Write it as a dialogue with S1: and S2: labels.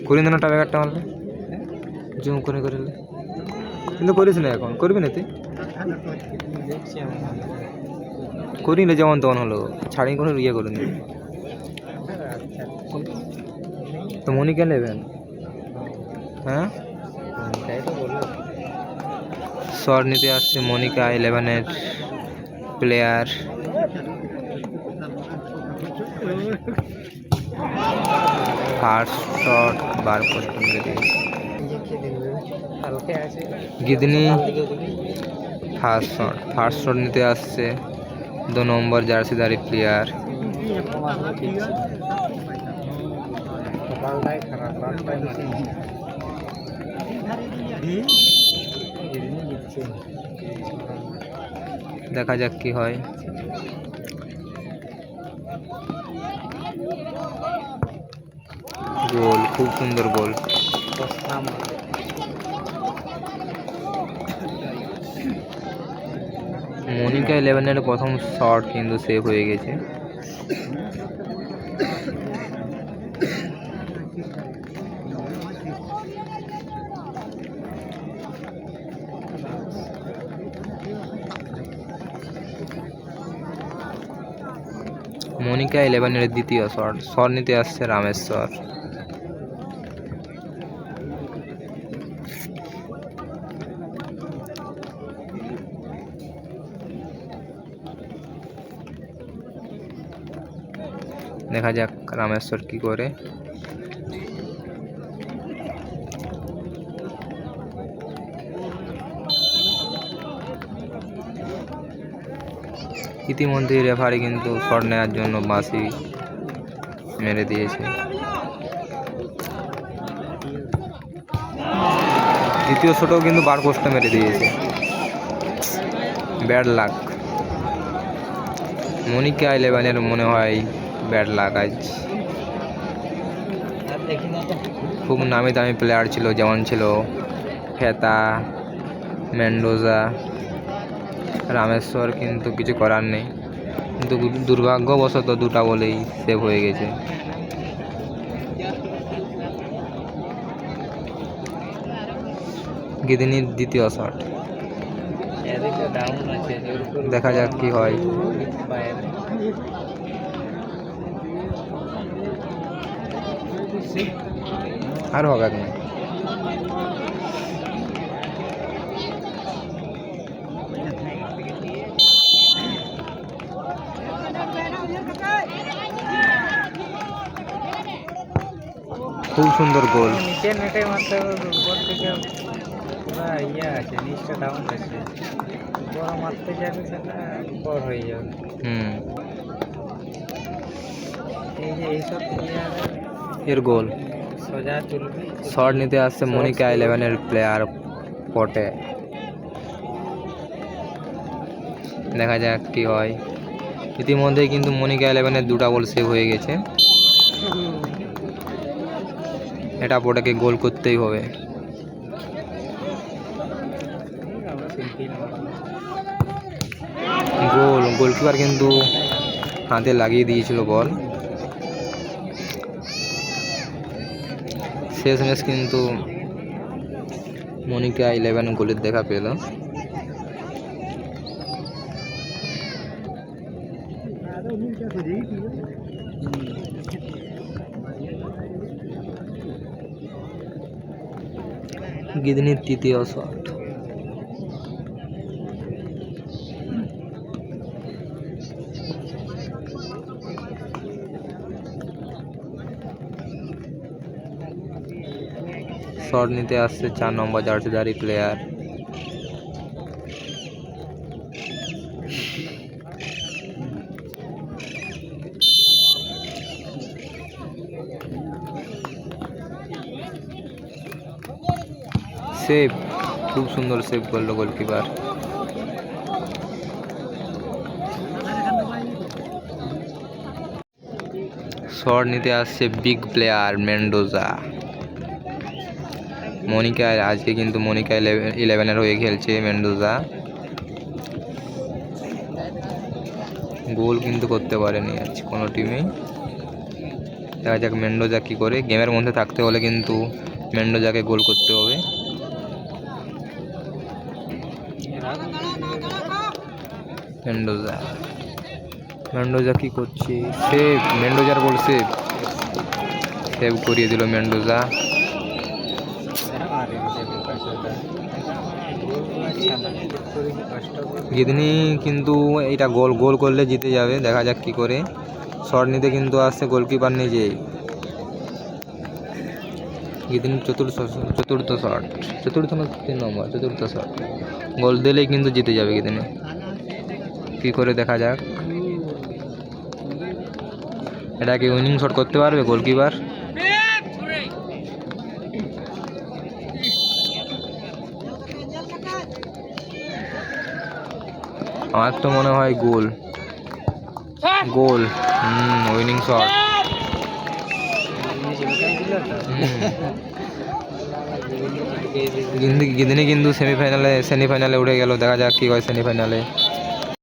S1: করি না টাকা একটা মারলে জুম করে করলে কিন্তু করিস না এখন করবি না তুই করি না যেমন তখন হলো ছাড়ি কোনো ইয়ে করিনি তো মনিকা নেবেন হ্যাঁ শট নিতে আসছে মনিকা 11-এর প্লেয়ার ফার্স্ট শট বার করতে গিদনি ফার্স্ট শট নিতে আসছে 2 নম্বর জার্সিধারী প্লেয়ার দেখা যাক কি হয় গোল খুব সুন্দর গোল মনিকা 11-এর প্রথম শট কিন্তু সেভ হয়ে গেছে মনিকা 11-এর দ্বিতীয় শট নিতে আসছে রামেশ্বর দেখা যাক রামেশ্বর কি করে ইতিমধ্যেই রেফারি কিন্তু শট নেওয়ার জন্য বাঁশি মেরে দিয়েছে দ্বিতীয় শটও কিন্তু বার পোস্টে মেরে দিয়েছে ব্যাড লাক মনিকা 11-এর মনে হয় ব্যাড লাক আজ খুব নামি দামি প্লেয়ার ছিল যেমন ছিল ফেতা মেন্ডোজা রামেশ্বর কিন্তু কিছু করার নেই কিন্তু দুর্ভাগ্যবশত দুটা বলেই সেভ হয়ে গেছে গিদিনির দ্বিতীয় শট দেখা যাক কি হয় আর হবে না খুব সুন্দর গোল
S2: নিচে নেটে মারতে উপর থেকে পুরো ইয়ে আছে নিচটা ডাউন আছে বড় মারতে যাবে সেটা উপর হয়ে যাবে এই যে এইসব
S1: এর গোল
S2: সোজা তুলবে
S1: শট নিতে আসছে মনিকা 11-এর প্লেয়ার পটে দেখা যাক কি হয় ইতিমধ্যেই কিন্তু মনিকা 11-এর দুটা গোল সেভ হয়ে গেছে এটা পটেকে গোল করতেই হবে গোলকিপার কিন্তু হাতে লাগিয়ে দিয়েছিল বল শেষমেশ কিন্তু মনিকা 11 গোলের দেখা পেল গিদনির তৃতীয় শট শট নিতে আসছে 4 নম্বর জার্সিধারী প্লেয়ার সেভ খুব সুন্দর সেভ করলো গোলকিপার শট নিতে আসছে বিগ প্লেয়ার মেন্ডোজা মনিকা আজকে কিন্তু মনিকা 11-এর হয়ে খেলছে মেন্ডোজা গোল কিন্তু করতে পারেনি আজ কোনো টিমে দেখা যাক মেন্ডোজা কী করে। গেমের মধ্যে থাকতে হলে কিন্তু মেন্ডোজাকে গোল করতে হবে। মেন্ডোজা মেন্ডোজা কী করছে? সেভ, মেন্ডোজার গোল সেভ, সেভ করিয়ে দিল মেন্ডোজা। গিদনি কিন্তু এটা গোল গোল করলে জিতে যাবে। দেখা যাক কী করে। শট নিতে কিন্তু আসছে গোলকিপার নিজেই। গিদনি চতুর্থ শট, চতুর্থ না 3 নম্বর, চতুর্থ শট। গোল দিলেই কিন্তু জিতে যাবে গিদনি। কী করে দেখা যাক। এটা কি উইনিং শট করতে পারবে গোলকিপার? আমার তো মনে হয় গোল, গোল। Winning shot. গিদনি কিন্তু সেমিফাইনালে উঠে গেল। দেখা যাক কি হয় সেমিফাইনালে।